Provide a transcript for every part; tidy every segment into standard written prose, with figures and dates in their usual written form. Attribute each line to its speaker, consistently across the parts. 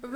Speaker 1: Ahoy,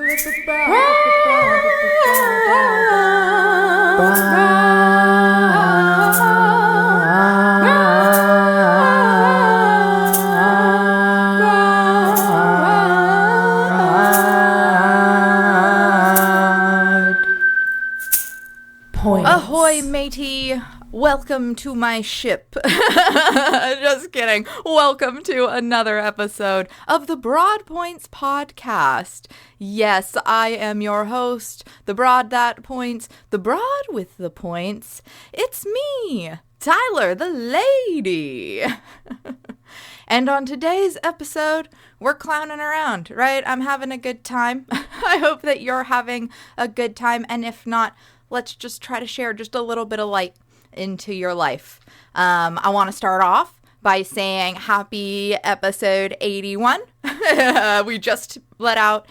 Speaker 1: matey! Welcome to my ship. Just kidding. Welcome to another episode of the Broad Points podcast. Yes, I am your host, the Broad That Points, the Broad with the Points. It's me, Tyler, the lady. And on today's episode, we're clowning around, right? I'm having a good time. I hope that you're having a good time, and if not, let's just try to share just a little bit of light into your life. I want to start off by saying happy episode 81. We just let out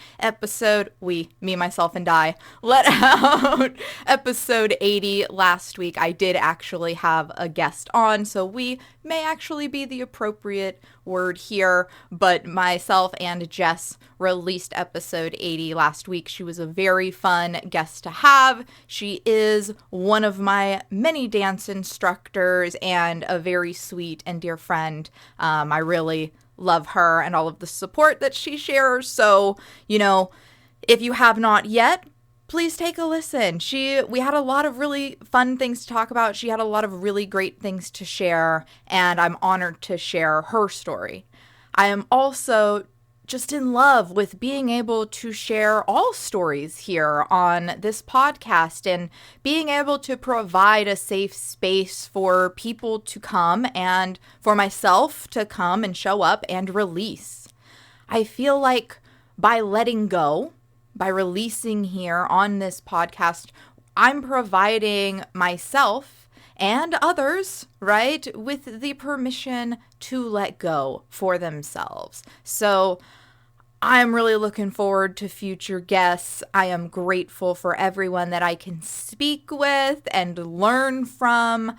Speaker 1: me, myself, and I, let out episode 80 last week. I did actually have a guest on, so we may actually be the appropriate word here, but myself and Jess released episode 80 last week. She was a very fun guest to have. She is one of my many dance instructors and a very sweet and dear friend. I really love her and all of the support that she shares. So, if you have not yet, please take a listen. We had a lot of really fun things to talk about. She had a lot of really great things to share, and I'm honored to share her story. I am also just in love with being able to share all stories here on this podcast and being able to provide a safe space for people to come and for myself to come and show up and release. I feel like by letting go, by releasing here on this podcast, I'm providing myself and others, right, with the permission to let go for themselves. So I'm really looking forward to future guests. I am grateful for everyone that I can speak with and learn from.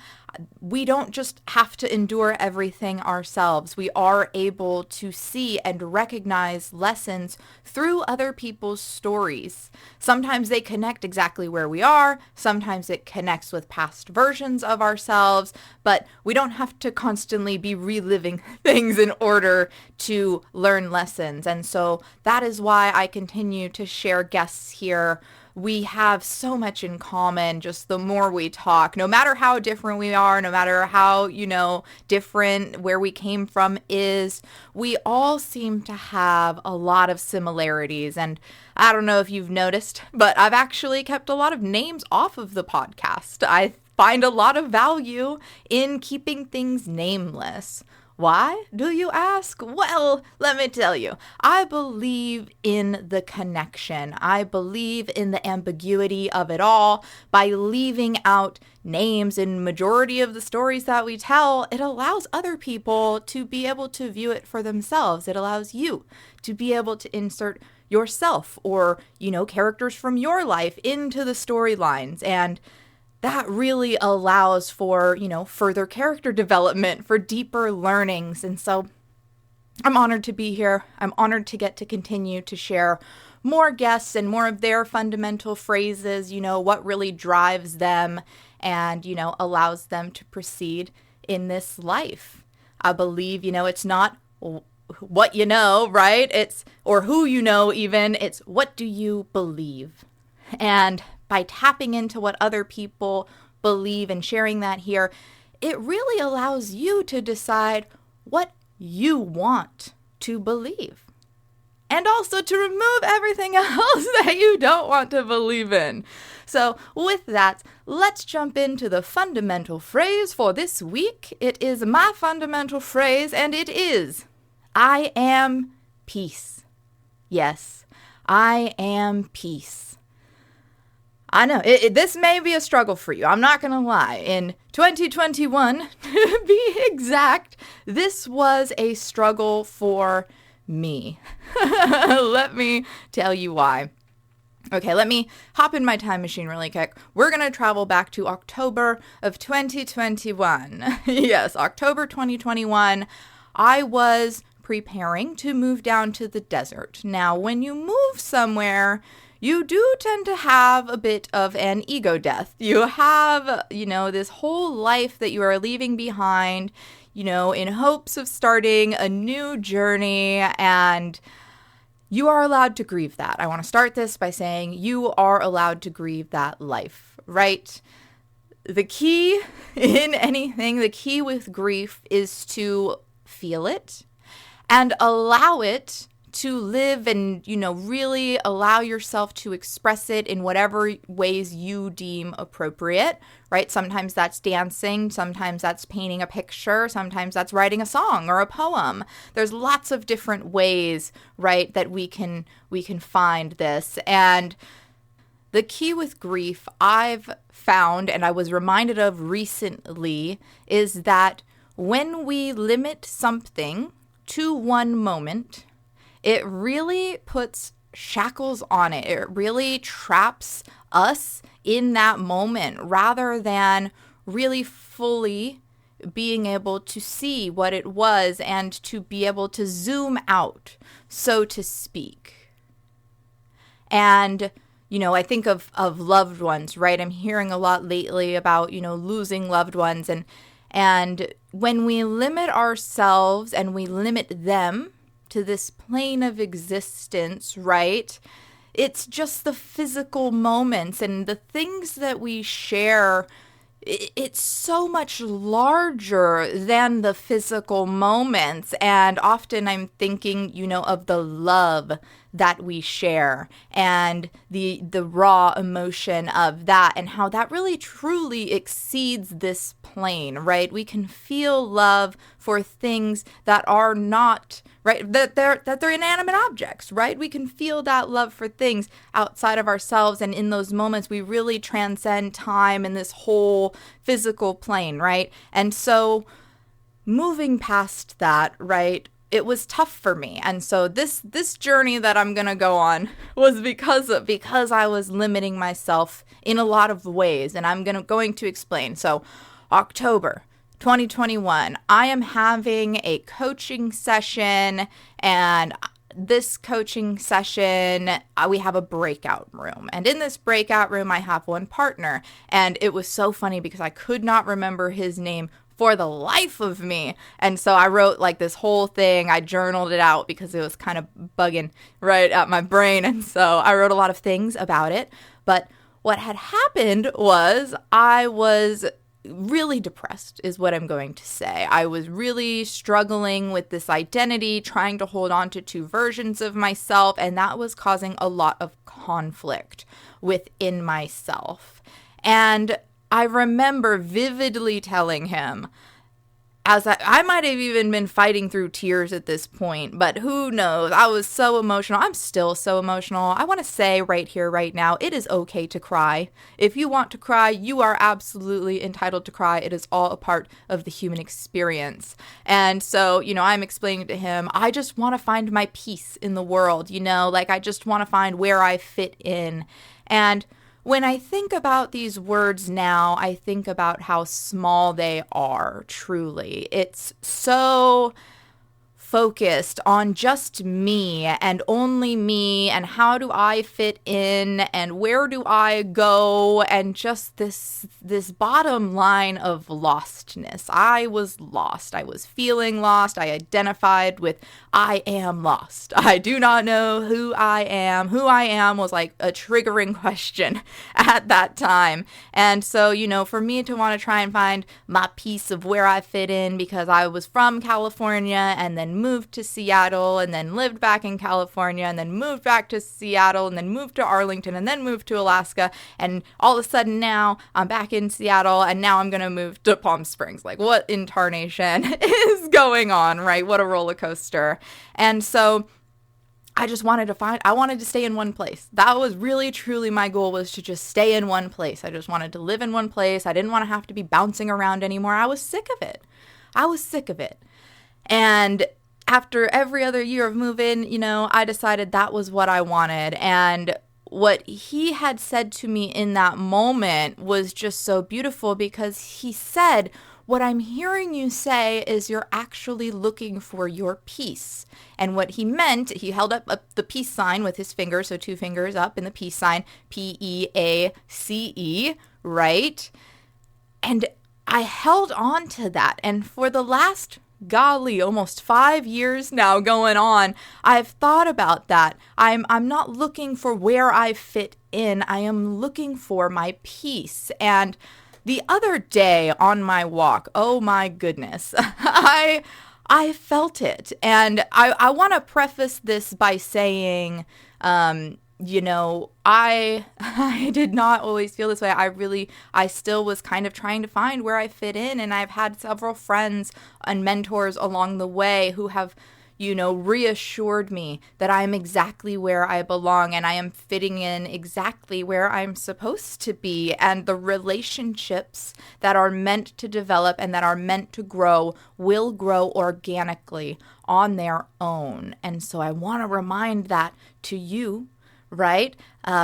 Speaker 1: We don't just have to endure everything ourselves. We are able to see and recognize lessons through other people's stories. Sometimes they connect exactly where we are. Sometimes it connects with past versions of ourselves, but we don't have to constantly be reliving things in order to learn lessons. And so that is why I continue to share guests here. We have so much in common, just the more we talk, no matter how different we are, no matter how, different where we came from is, we all seem to have a lot of similarities. And I don't know if you've noticed, but I've actually kept a lot of names off of the podcast. I find a lot of value in keeping things nameless. Why, do you ask? Well, let me tell you, I believe in the connection. I believe in the ambiguity of it all. By leaving out names in majority of the stories that we tell, it allows other people to be able to view it for themselves. It allows you to be able to insert yourself or, characters from your life into the storylines, and that really allows for, further character development, for deeper learnings. And so I'm honored to be here. I'm honored to get to continue to share more guests and more of their fundamental phrases, what really drives them and, allows them to proceed in this life. I believe, it's not what you know, right? Or who you know even. It's what do you believe? And by tapping into what other people believe and sharing that here, it really allows you to decide what you want to believe. And also to remove everything else that you don't want to believe in. So with that, let's jump into the fundamental phrase for this week. It is my fundamental phrase, and it is, I am peace. Yes, I am peace. I know, this may be a struggle for you. I'm not going to lie. In 2021, to be exact, this was a struggle for me. Let me tell you why. Okay, let me hop in my time machine really quick. We're going to travel back to October of 2021. Yes, October 2021. I was preparing to move down to the desert. Now, when you move somewhere, you do tend to have a bit of an ego death. You have, this whole life that you are leaving behind, in hopes of starting a new journey, and you are allowed to grieve that. I want to start this by saying you are allowed to grieve that life, right? The key in anything, the key with grief is to feel it and allow it to live and, really allow yourself to express it in whatever ways you deem appropriate, right? Sometimes that's dancing, sometimes that's painting a picture, sometimes that's writing a song or a poem. There's lots of different ways, right, that we can find this. And the key with grief I've found, and I was reminded of recently, is that when we limit something to one moment, it really puts shackles on it. It really traps us in that moment rather than really fully being able to see what it was and to be able to zoom out, so to speak. And, I think of loved ones, right? I'm hearing a lot lately about, losing loved ones. And when we limit ourselves and we limit them to this plane of existence, right? It's just the physical moments and the things that we share. It's so much larger than the physical moments. And often I'm thinking, of the love that we share and the raw emotion of that and how that really truly exceeds this plane, right? We can feel love for things that are not, right, that they're inanimate objects, right? We can feel that love for things outside of ourselves, and in those moments we really transcend time and this whole physical plane, right? And so moving past that, right, it was tough for me. And so this journey that I'm going to go on was because I was limiting myself in a lot of ways, and I'm going to explain. So October 2021, I am having a coaching session, and this coaching session, we have a breakout room. And in this breakout room, I have one partner. And it was so funny because I could not remember his name for the life of me. And so I wrote like this whole thing. I journaled it out because it was kind of bugging right at my brain. And so I wrote a lot of things about it. But what had happened was I was really depressed, is what I'm going to say. I was really struggling with this identity, trying to hold on to two versions of myself, and that was causing a lot of conflict within myself. And I remember vividly telling him, as I might have even been fighting through tears at this point, but who knows? I was so emotional. I'm still so emotional. I want to say right here, right now, it is okay to cry. If you want to cry, you are absolutely entitled to cry. It is all a part of the human experience. And so, I'm explaining to him, I just want to find my peace in the world, I just want to find where I fit in. And when I think about these words now, I think about how small they are, truly. It's so focused on just me and only me and how do I fit in and where do I go, and just this bottom line of lostness. I was lost. I was feeling lost. I identified with I am lost. I do not know who I am. Who I am was like a triggering question at that time. And so, for me to want to try and find my piece of where I fit in, because I was from California and then moved to Seattle and then lived back in California and then moved back to Seattle and then moved to Arlington and then moved to Alaska, and all of a sudden now I'm back in Seattle and now I'm going to move to Palm Springs. Like, what incarnation is going on, right? What a roller coaster. And so I wanted to stay in one place. That was really, truly my goal, was to just stay in one place. I just wanted to live in one place. I didn't want to have to be bouncing around anymore. I was sick of it. And after every other year of moving, I decided that was what I wanted. And what he had said to me in that moment was just so beautiful, because he said, what I'm hearing you say is you're actually looking for your peace. And what he meant, he held up the peace sign with his finger, so 2 fingers up in the peace sign, P-E-A-C-E, right? And I held on to that. And for the last, golly, almost 5 years now going on, I've thought about that. I'm not looking for where I fit in. I am looking for my peace. And the other day on my walk, oh my goodness, I felt it. And I want to preface this by saying, I did not always feel this way. I still was kind of trying to find where I fit in. And I've had several friends and mentors along the way who have, reassured me that I'm exactly where I belong and I am fitting in exactly where I'm supposed to be. And the relationships that are meant to develop and that are meant to grow will grow organically on their own. And so I want to remind that to you, right?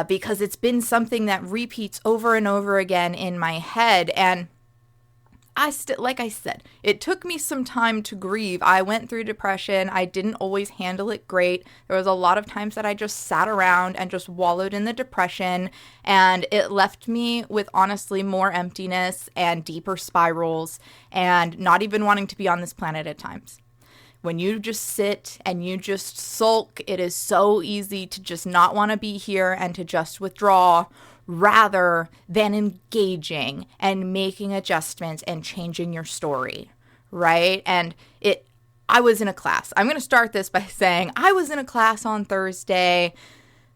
Speaker 1: Because it's been something that repeats over and over again in my head. And like I said, it took me some time to grieve. I went through depression. I didn't always handle it great. There was a lot of times that I just sat around and just wallowed in the depression, and it left me with honestly more emptiness and deeper spirals and not even wanting to be on this planet at times. When you just sit and you just sulk, it is so easy to just not want to be here and to just withdraw rather than engaging and making adjustments and changing your story, right? And I was in a class. I'm going to start this by saying I was in a class on Thursday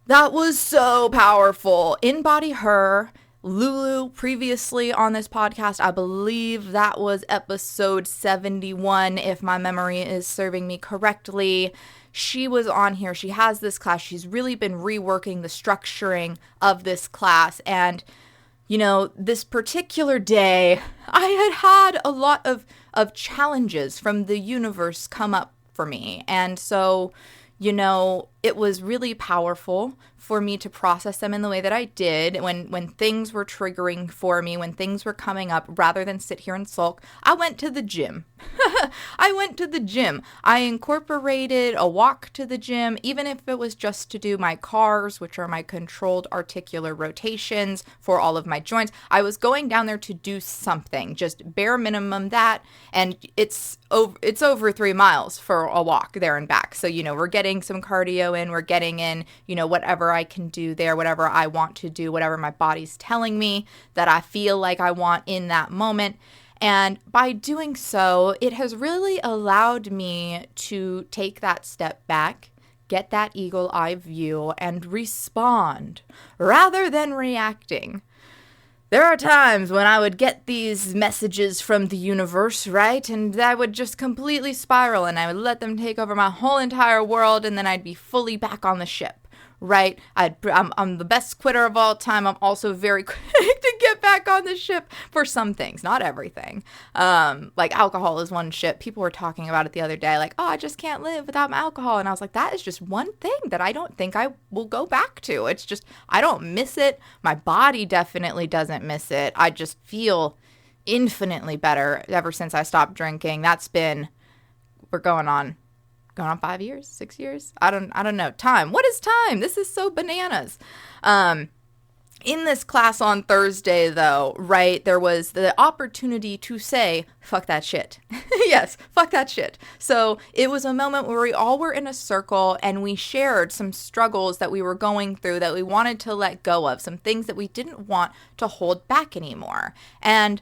Speaker 1: that was so powerful. Embody Her. Lulu, previously on this podcast, I believe that was episode 71, if my memory is serving me correctly. She was on here. She has this class. She's really been reworking the structuring of this class. And, this particular day, I had a lot of challenges from the universe come up for me. And so, it was really powerful for me to process them in the way that I did when things were triggering for me, when things were coming up, rather than sit here and sulk. I went to the gym. I incorporated a walk to the gym, even if it was just to do my CARs, which are my controlled articular rotations for all of my joints. I was going down there to do something, just bare minimum that, and it's over 3 miles for a walk there and back. So, we're getting some cardio in, we're getting in, whatever I can do there, whatever I want to do, whatever my body's telling me that I feel like I want in that moment. And by doing so, it has really allowed me to take that step back, get that eagle eye view, and respond rather than reacting. There are times when I would get these messages from the universe, right? And I would just completely spiral and I would let them take over my whole entire world, and then I'd be fully back on the ship, right? I'm the best quitter of all time. I'm also very quick to get back on the ship for some things, not everything. Like alcohol is one ship. People were talking about it the other day, like, oh, I just can't live without my alcohol. And I was like, that is just one thing that I don't think I will go back to. It's just, I don't miss it. My body definitely doesn't miss it. I just feel infinitely better ever since I stopped drinking. We're going on 5 years, 6 years. I don't know. Time. What is time? This is so bananas. In this class on Thursday, though, right, there was the opportunity to say, fuck that shit. Yes, fuck that shit. So it was a moment where we all were in a circle and we shared some struggles that we were going through that we wanted to let go of, some things that we didn't want to hold back anymore. And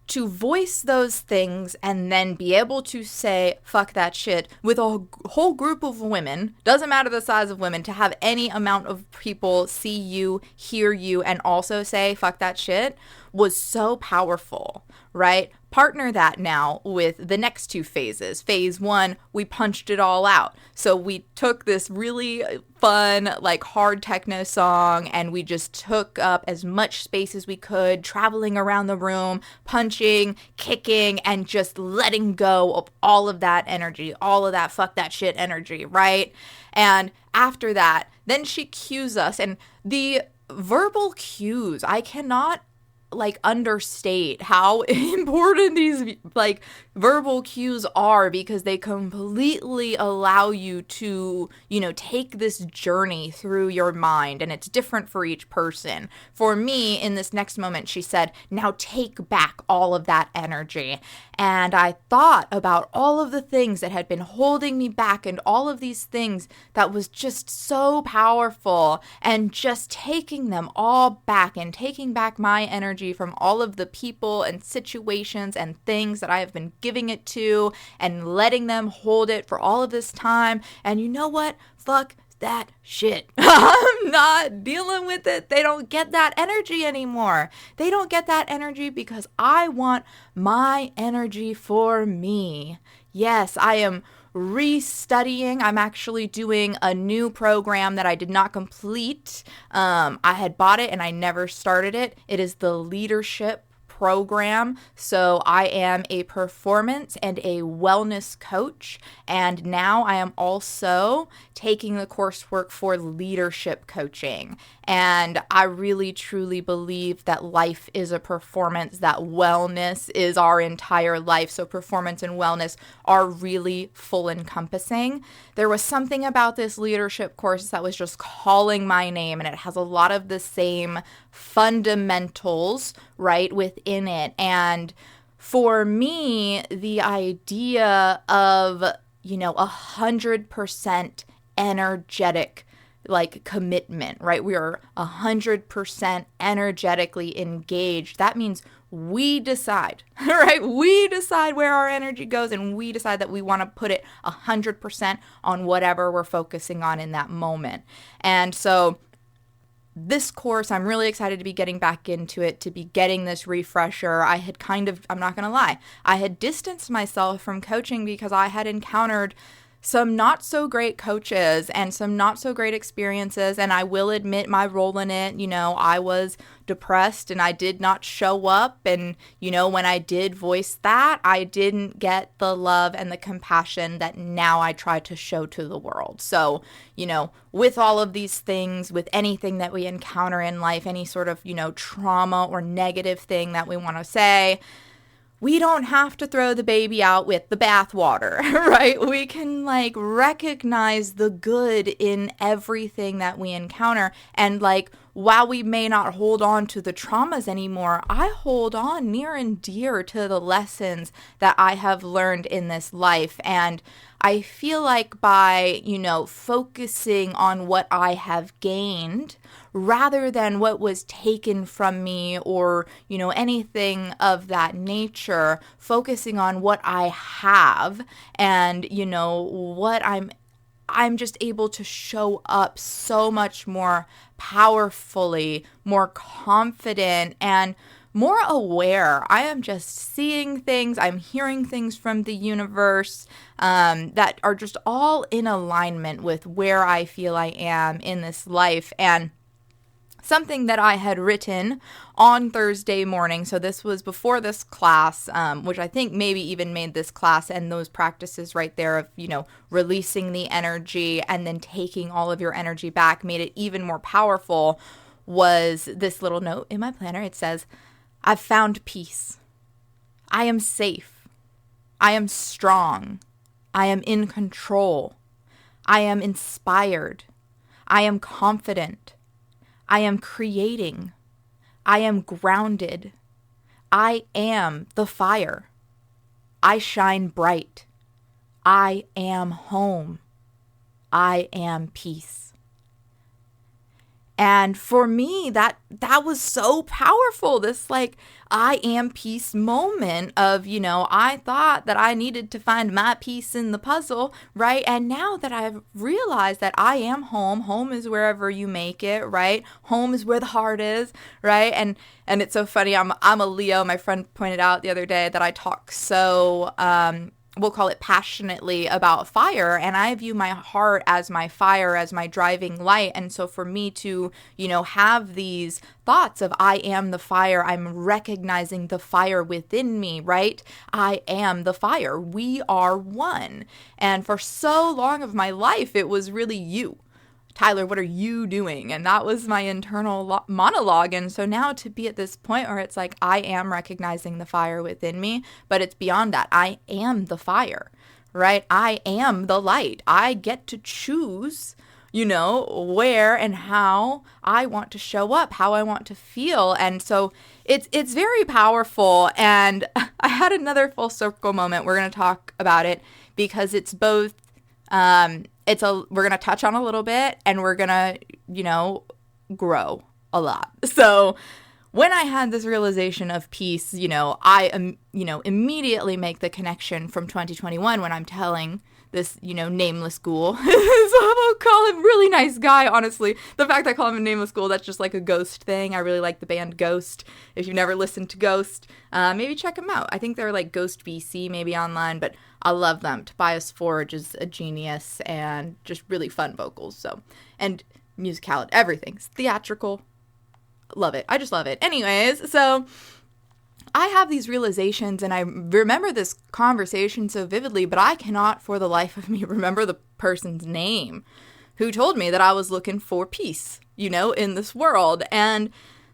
Speaker 1: to voice those things and then be able to say, fuck that shit, with a whole group of women, doesn't matter the size of women, to have any amount of people see you, hear you, and also say, fuck that shit, was so powerful, right? Partner that now with the next 2 phases. Phase 1, we punched it all out. So we took this really fun, like hard techno song, and we just took up as much space as we could, traveling around the room, punching, kicking, and just letting go of all of that energy, all of that fuck that shit energy, right? And after that, then she cues us, and the verbal cues, I cannot like understate how important these like verbal cues are, because they completely allow you to, you know, take this journey through your mind, and it's different for each person. For me, in this next moment, she said, now take back all of that energy. And I thought about all of the things that had been holding me back and all of these things that was just so powerful, and just taking them all back and taking back my energy from all of the people and situations and things that I have been giving it to, and letting them hold it for all of this time. And you know what? Fuck that shit. I'm not dealing with it. They don't get that energy anymore. They don't get that energy because I want my energy for me. Yes, I am restudying. I'm actually doing a new program that I did not complete. I had bought it and I never started it. It is the leadership program. So I am a performance and a wellness coach, and now I am also taking the coursework for leadership coaching. And I really truly believe that life is a performance, that wellness is our entire life. So performance and wellness are really full encompassing. There was something about this leadership course that was just calling my name, and it has a lot of the same fundamentals, right, within it. And for me, the idea of, 100% energetic like commitment, right? We are 100% energetically engaged. That means we decide, right? We decide where our energy goes, and we decide that we want to put it 100% on whatever we're focusing on in that moment. And so this course, I'm really excited to be getting back into it, to be getting this refresher. I had I'm not going to lie, I had distanced myself from coaching because I had encountered some not so great coaches and some not so great experiences. And I will admit my role in it. I was depressed and I did not show up. And, when I did voice that, I didn't get the love and the compassion that now I try to show to the world. So, with all of these things, with anything that we encounter in life, any sort of, trauma or negative thing that we want to say, we don't have to throw the baby out with the bathwater, right? We can recognize the good in everything that we encounter. And while we may not hold on to the traumas anymore, I hold on near and dear to the lessons that I have learned in this life. And I feel like by, focusing on what I have gained rather than what was taken from me or, anything of that nature, focusing on what I have and, what I'm just able to show up so much more powerfully, more confident, and more aware. I am just seeing things, I'm hearing things from the universe that are just all in alignment with where I feel I am in this life. And something that I had written on Thursday morning, so this was before this class, which I think maybe even made this class and those practices right there of, releasing the energy and then taking all of your energy back, made it even more powerful, was this little note in my planner. It says, I've found peace. I am safe. I am strong. I am in control. I am inspired. I am confident. I am creating. I am grounded. I am the fire. I shine bright. I am home. I am peace. And for me, that was so powerful, this I am peace moment of, I thought that I needed to find my piece in the puzzle, right? And now that I've realized that I am home, home is wherever you make it, right? Home is where the heart is, right? And it's so funny, I'm a Leo. My friend pointed out the other day that I talk so, we'll call it passionately about fire. And I view my heart as my fire, as my driving light. And so for me to, have these thoughts of I am the fire, I'm recognizing the fire within me, right? I am the fire. We are one. And for so long of my life, it was really you Tyler, what are you doing? And that was my internal monologue. And so now to be at this point where it's like, I am recognizing the fire within me, but it's beyond that. I am the fire, right? I am the light. I get to choose, where and how I want to show up, how I want to feel. And so it's very powerful. And I had another full circle moment. We're going to talk about it because it's both, we're going to touch on a little bit and we're going to, grow a lot. So when I had this realization of peace, I, immediately make the connection from 2021 when I'm telling this, nameless ghoul. So I'll call him really nice guy, honestly. The fact I call him a nameless ghoul, that's just like a Ghost thing. I really like the band Ghost. If you've never listened to Ghost, maybe check them out. I think they're like Ghost BC maybe online, but I love them. Tobias Forge is a genius and just really fun vocals. So, and musicality, everything's theatrical. Love it. I just love it. Anyways, so I have these realizations and I remember this conversation so vividly, but I cannot for the life of me remember the person's name who told me that I was looking for peace, in this world. And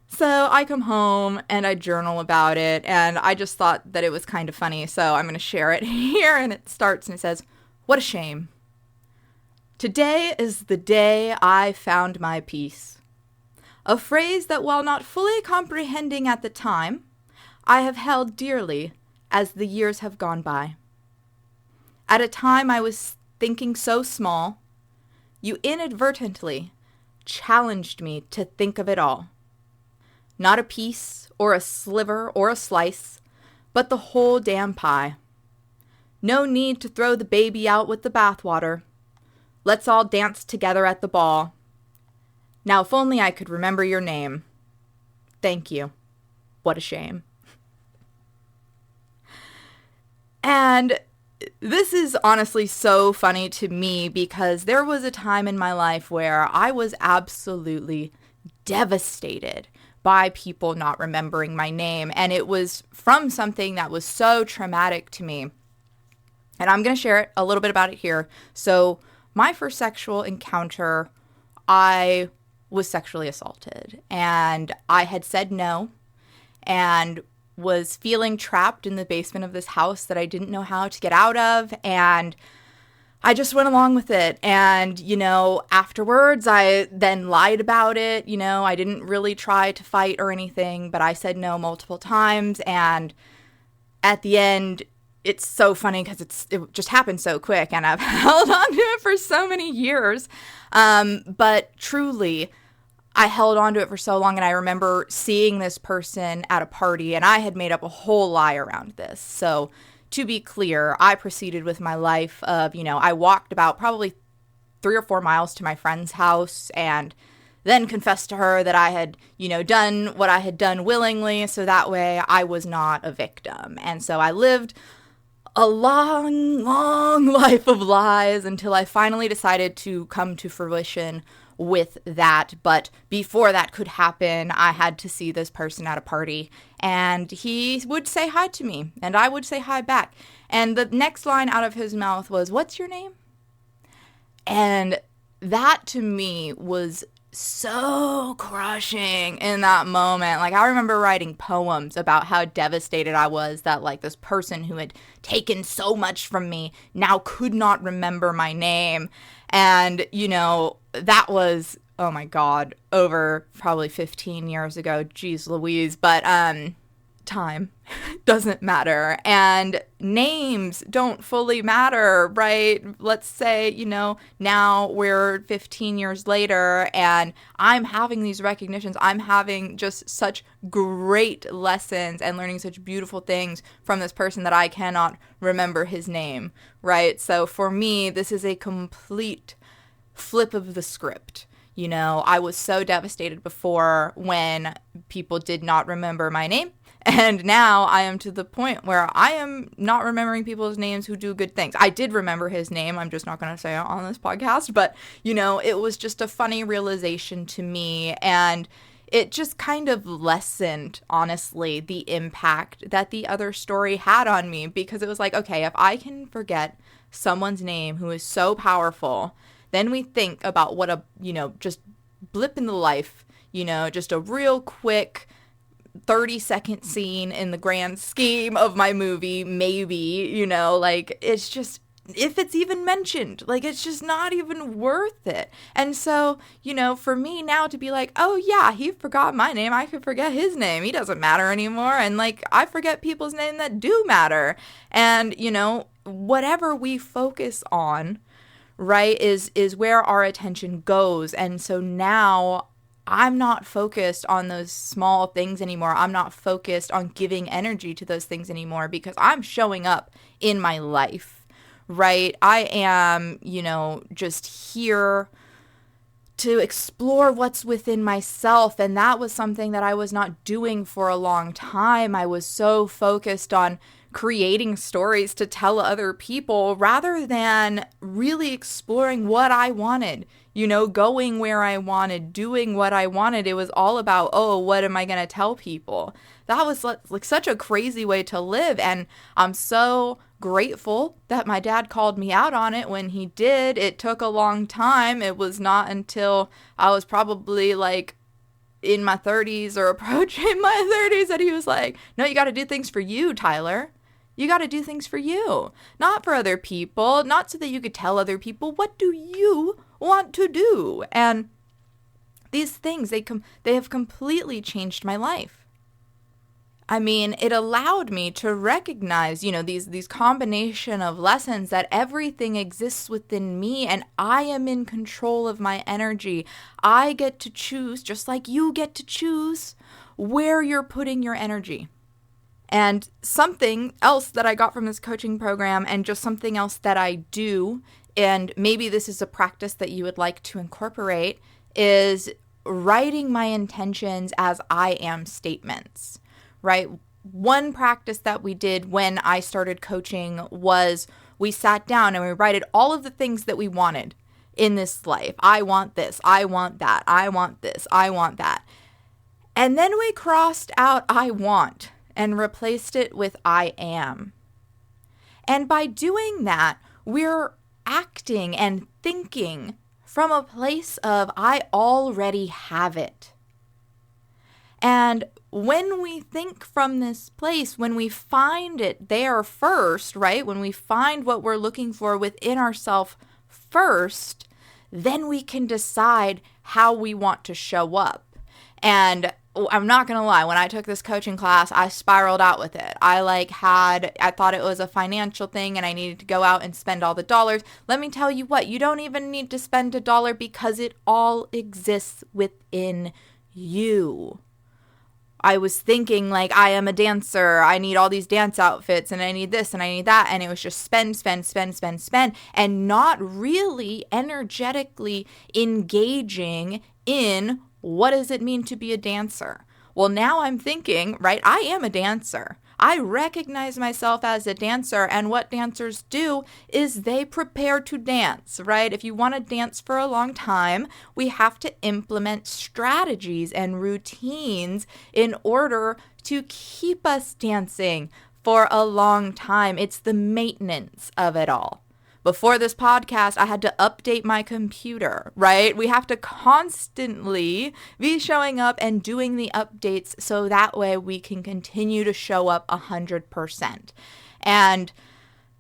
Speaker 1: so I come home and I journal about it and I just thought that it was kind of funny. So I'm going to share it here, and it starts and it says, "What a shame. Today is the day I found my peace." A phrase that, while not fully comprehending at the time, I have held dearly as the years have gone by. At a time I was thinking so small, you inadvertently challenged me to think of it all. Not a piece or a sliver or a slice, but the whole damn pie. No need to throw the baby out with the bathwater. Let's all dance together at the ball. Now if only I could remember your name. Thank you. What a shame. And this is honestly so funny to me because there was a time in my life where I was absolutely devastated by people not remembering my name. And it was from something that was so traumatic to me. And I'm going to share a little bit about it here. So my first sexual encounter, I was sexually assaulted. And I had said no and was feeling trapped in the basement of this house that I didn't know how to get out of. And I just went along with it. And, afterwards, I then lied about it. I didn't really try to fight or anything, but I said no multiple times. And at the end, it's so funny because it just happened so quick and I've held on to it for so many years. But truly, I held on to it for so long, and I remember seeing this person at a party, and I had made up a whole lie around this. So to be clear, I proceeded with my life of, I walked about probably 3 or 4 miles to my friend's house and then confessed to her that I had, done what I had done willingly, so that way I was not a victim. And so I lived a long, long life of lies until I finally decided to come to fruition with that. But before that could happen, I had to see this person at a party, and he would say hi to me and I would say hi back. And the next line out of his mouth was, "What's your name?" And that to me was so crushing in that moment. Like, I remember writing poems about how devastated I was that this person who had taken so much from me now could not remember my name. And, that was, oh my God, over probably 15 years ago. Jeez Louise. But, time doesn't matter, and names don't fully matter, right? Let's say, now we're 15 years later and I'm having these recognitions. I'm having just such great lessons and learning such beautiful things from this person that I cannot remember his name, right? So for me, this is a complete flip of the script. I was so devastated before when people did not remember my name. And now I am to the point where I am not remembering people's names who do good things. I did remember his name. I'm just not going to say it on this podcast. But, it was just a funny realization to me. And it just kind of lessened, honestly, the impact that the other story had on me. Because it was like, okay, if I can forget someone's name who is so powerful, then we think about what a, just blip in the life, just a real quick 30-second scene in the grand scheme of my movie, maybe, like, it's just, if it's even mentioned, like, it's just not even worth it. And so, for me now to be like, oh yeah, he forgot my name, I could forget his name, he doesn't matter anymore, and like, I forget people's name that do matter. And whatever we focus on, right, is where our attention goes. And so now I'm not focused on those small things anymore. I'm not focused on giving energy to those things anymore, because I'm showing up in my life, right? I am, just here to explore what's within myself. And that was something that I was not doing for a long time. I was so focused on creating stories to tell other people rather than really exploring what I wanted, going where I wanted, doing what I wanted. It was all about, oh, what am I going to tell people? That was like such a crazy way to live. And I'm so grateful that my dad called me out on it when he did. It took a long time. It was not until I was probably like in my 30s or approaching my 30s that he was like, no, you got to do things for you, Tyler. You got to do things for you, not for other people, not so that you could tell other people, what do you want to do? And these things, they have completely changed my life. I mean, it allowed me to recognize, these combination of lessons that everything exists within me and I am in control of my energy. I get to choose, just like you get to choose, where you're putting your energy. And something else that I got from this coaching program, and just something else that I do, and maybe this is a practice that you would like to incorporate, is writing my intentions as I am statements, right? One practice that we did when I started coaching was we sat down and we wrote all of the things that we wanted in this life. I want this, I want that, I want this, I want that. And then we crossed out I want and replaced it with I am. And by doing that, we're acting and thinking from a place of I already have it. And when we think from this place, when we find it there first, right? When we find what we're looking for within ourselves first, then we can decide how we want to show up. And I'm not going to lie, when I took this coaching class, I spiraled out with it. I thought it was a financial thing and I needed to go out and spend all the dollars. Let me tell you what, you don't even need to spend $1 because it all exists within you. I was thinking like, I am a dancer, I need all these dance outfits and I need this and I need that. And it was just spend, and not really energetically engaging in what does it mean to be a dancer? Well, now I'm thinking, right, I am a dancer. I recognize myself as a dancer, and what dancers do is they prepare to dance, right? If you want to dance for a long time, we have to implement strategies and routines in order to keep us dancing for a long time. It's the maintenance of it all. Before this podcast, I had to update my computer, right? We have to constantly be showing up and doing the updates so that way we can continue to show up 100%. And,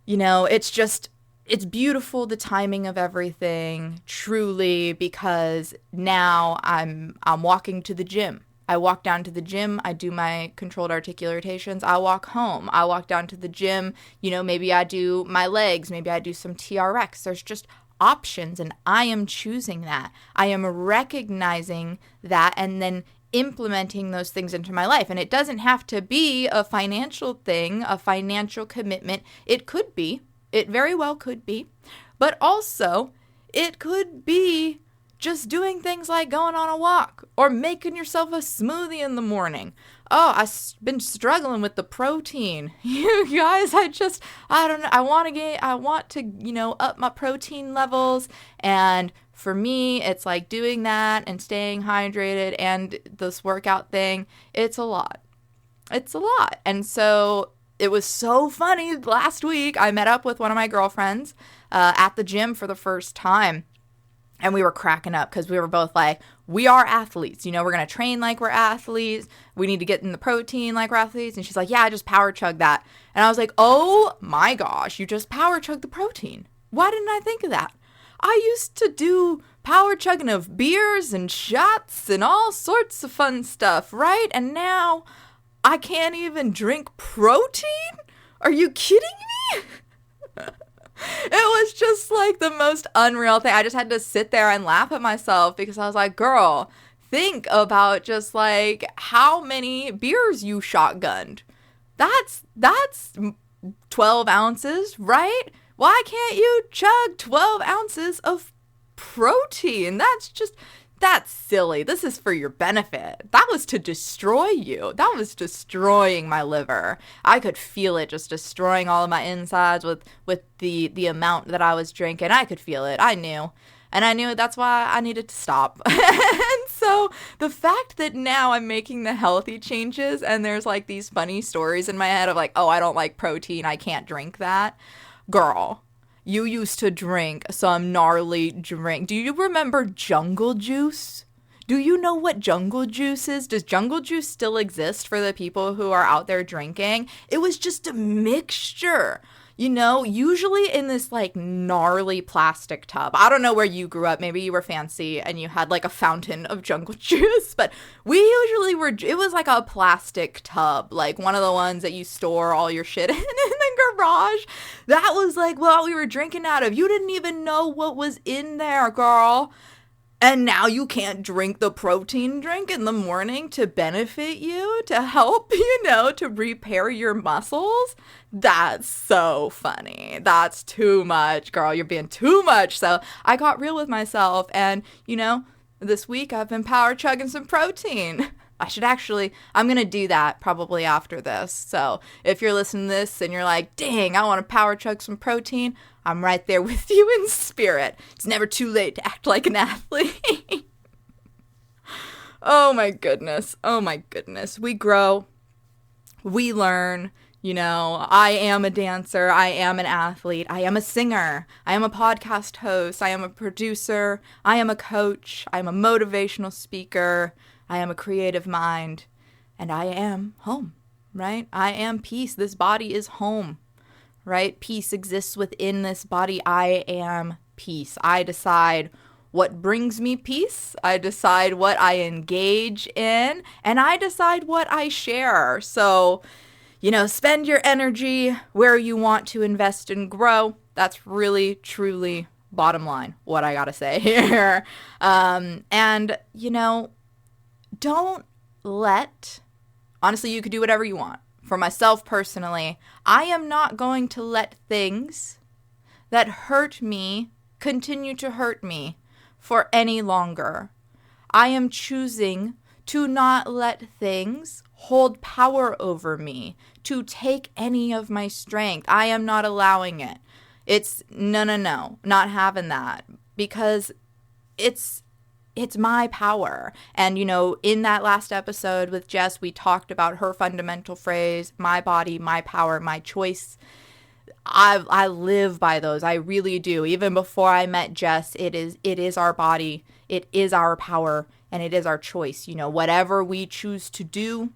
Speaker 1: it's beautiful, the timing of everything, truly, because now I'm walking to the gym. I walk down to the gym, I do my controlled articulations, I walk home, I walk down to the gym, maybe I do my legs, maybe I do some TRX. There's just options, and I am choosing that. I am recognizing that and then implementing those things into my life. And it doesn't have to be a financial thing, a financial commitment. It could be, it very well could be, but also it could be just doing things like going on a walk or making yourself a smoothie in the morning. Oh, I've been struggling with the protein. You guys, I don't know. I want to, up my protein levels. And for me, it's like doing that and staying hydrated and this workout thing. It's a lot. It's a lot. And so it was so funny. Last week, I met up with one of my girlfriends at the gym for the first time. And we were cracking up because we were both like, we are athletes. You know, we're going to train like we're athletes. We need to get in the protein like we're athletes. And she's like, yeah, I just power chug that. And I was like, oh my gosh, you just power chug the protein. Why didn't I think of that? I used to do power chugging of beers and shots and all sorts of fun stuff, right? And now I can't even drink protein? Are you kidding me? It was just like the most unreal thing. I just had to sit there and laugh at myself because I was like, girl, think about just like how many beers you shotgunned. That's 12 ounces, right? Why can't you chug 12 ounces of protein? That's silly. This is for your benefit. That was to destroy you. That was destroying my liver. I could feel it just destroying all of my insides with the amount that I was drinking. I could feel it. I knew. And I knew that's why I needed to stop. And so the fact that now I'm making the healthy changes and there's like these funny stories in my head of like, oh, I don't like protein. I can't drink that. Girl, you used to drink some gnarly drink. Do you remember Jungle Juice? Do you know what Jungle Juice is? Does Jungle Juice still exist for the people who are out there drinking? It was just a mixture, you know, usually in this like gnarly plastic tub. I don't know where you grew up. Maybe you were fancy and you had like a fountain of Jungle Juice, but we usually were, it was like a plastic tub, like one of the ones that you store all your shit in the garage. That was like what we were drinking out of. You didn't even know what was in there, girl. And now you can't drink the protein drink in the morning to benefit you, to help, you know, to repair your muscles. That's so funny. That's too much, girl. You're being too much. So I got real with myself. And, you know, this week I've been power chugging some protein. I'm going to do that probably after this. So if you're listening to this and you're like, dang, I want to power chug some protein, I'm right there with you in spirit. It's never too late to act like an athlete. Oh my goodness. Oh my goodness. We grow. We learn. You know, I am a dancer. I am an athlete. I am a singer. I am a podcast host. I am a producer. I am a coach. I am a motivational speaker. I am a creative mind, and I am home, right? I am peace. This body is home, right? Peace exists within this body. I am peace. I decide what brings me peace. I decide what I engage in, and I decide what I share. So, you know, spend your energy where you want to invest and grow. That's really, truly bottom line, what I gotta say here. And, you know, don't let, honestly, you could do whatever you want. For myself personally, I am not going to let things that hurt me continue to hurt me for any longer. I am choosing to not let things hold power over me, to take any of my strength. I am not allowing it. It's no, not having that, because it's my power. And, you know, in that last episode with Jess, we talked about her fundamental phrase, my body, my power, my choice. I live by those. I really do. Even before I met Jess, it is our body, it is our power, and it is our choice. You know, whatever we choose to do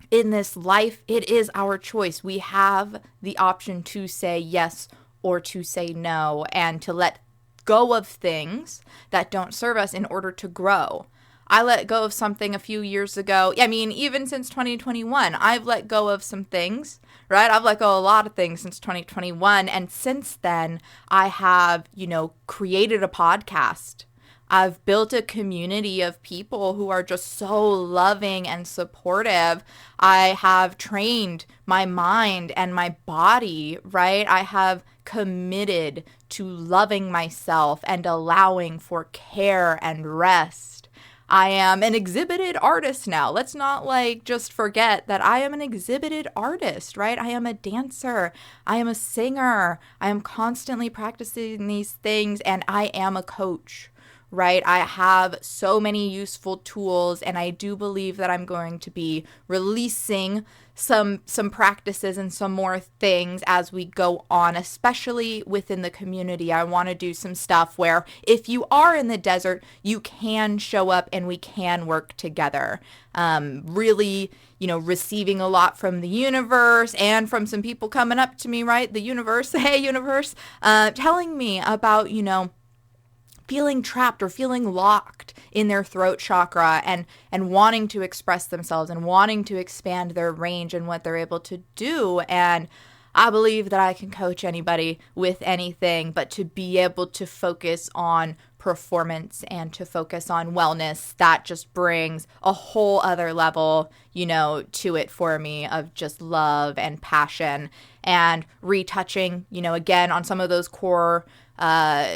Speaker 1: in this life, it is our choice. We have the option to say yes or to say no, and to let go of things that don't serve us in order to grow. I let go of something a few years ago. I mean, even since 2021, I've let go of some things, right? I've let go of a lot of things since 2021. And since then, I have, you know, created a podcast. I've built a community of people who are just so loving and supportive. I have trained my mind and my body, right? I have committed to loving myself and allowing for care and rest. I am an exhibited artist now. Let's not like just forget that I am an exhibited artist, right? I am a dancer. I am a singer. I am constantly practicing these things, and I am a coach, right? I have so many useful tools, and I do believe that I'm going to be releasing some practices and some more things as we go on, especially within the community. I want to do some stuff where if you are in the desert, you can show up and we can work together. Really, receiving a lot from the universe and from some people coming up to me, right? The universe, hey, universe, telling me about, feeling trapped or feeling locked in their throat chakra and wanting to express themselves and wanting to expand their range and what they're able to do. And I believe that I can coach anybody with anything, but to be able to focus on performance and to focus on wellness, that just brings a whole other level, to it for me of just love and passion and retouching, again, on some of those core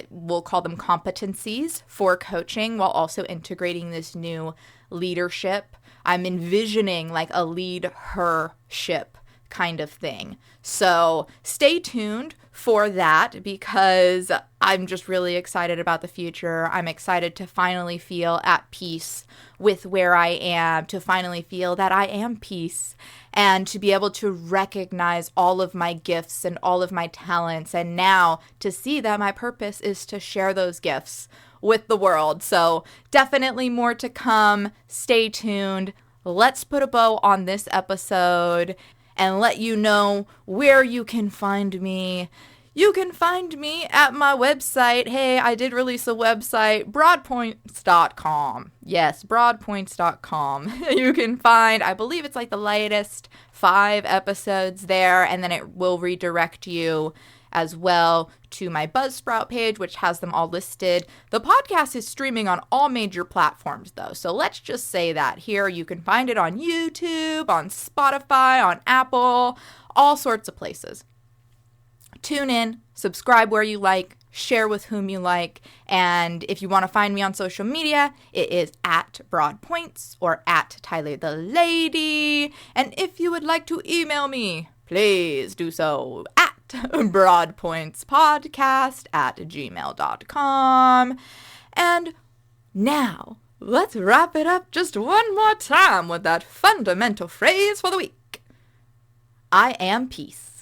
Speaker 1: we'll call them competencies for coaching, while also integrating this new leadership. I'm envisioning like a lead her ship kind of thing. So stay tuned for that, because I'm just really excited about the future. I'm excited to finally feel at peace with where I am, to finally feel that I am peace, and to be able to recognize all of my gifts and all of my talents, and now to see that my purpose is to share those gifts with the world. So definitely more to come. Stay tuned. Let's put a bow on this episode and let you know where you can find me. You can find me at my website. Hey, I did release a website, broadpoints.com. Yes, broadpoints.com. You can find, I believe it's like the latest 5 episodes there, and then it will redirect you as well to my Buzzsprout page, which has them all listed. The podcast is streaming on all major platforms, though, so let's just say that here. You can find it on YouTube, on Spotify, on Apple, all sorts of places. Tune in, subscribe where you like, share with whom you like, and if you want to find me on social media, it is at Broadpoints or at Tyler the Lady. And if you would like to email me, please do so at broadpointspodcast@gmail.com. And now, let's wrap it up just one more time with that fundamental phrase for the week. I am peace.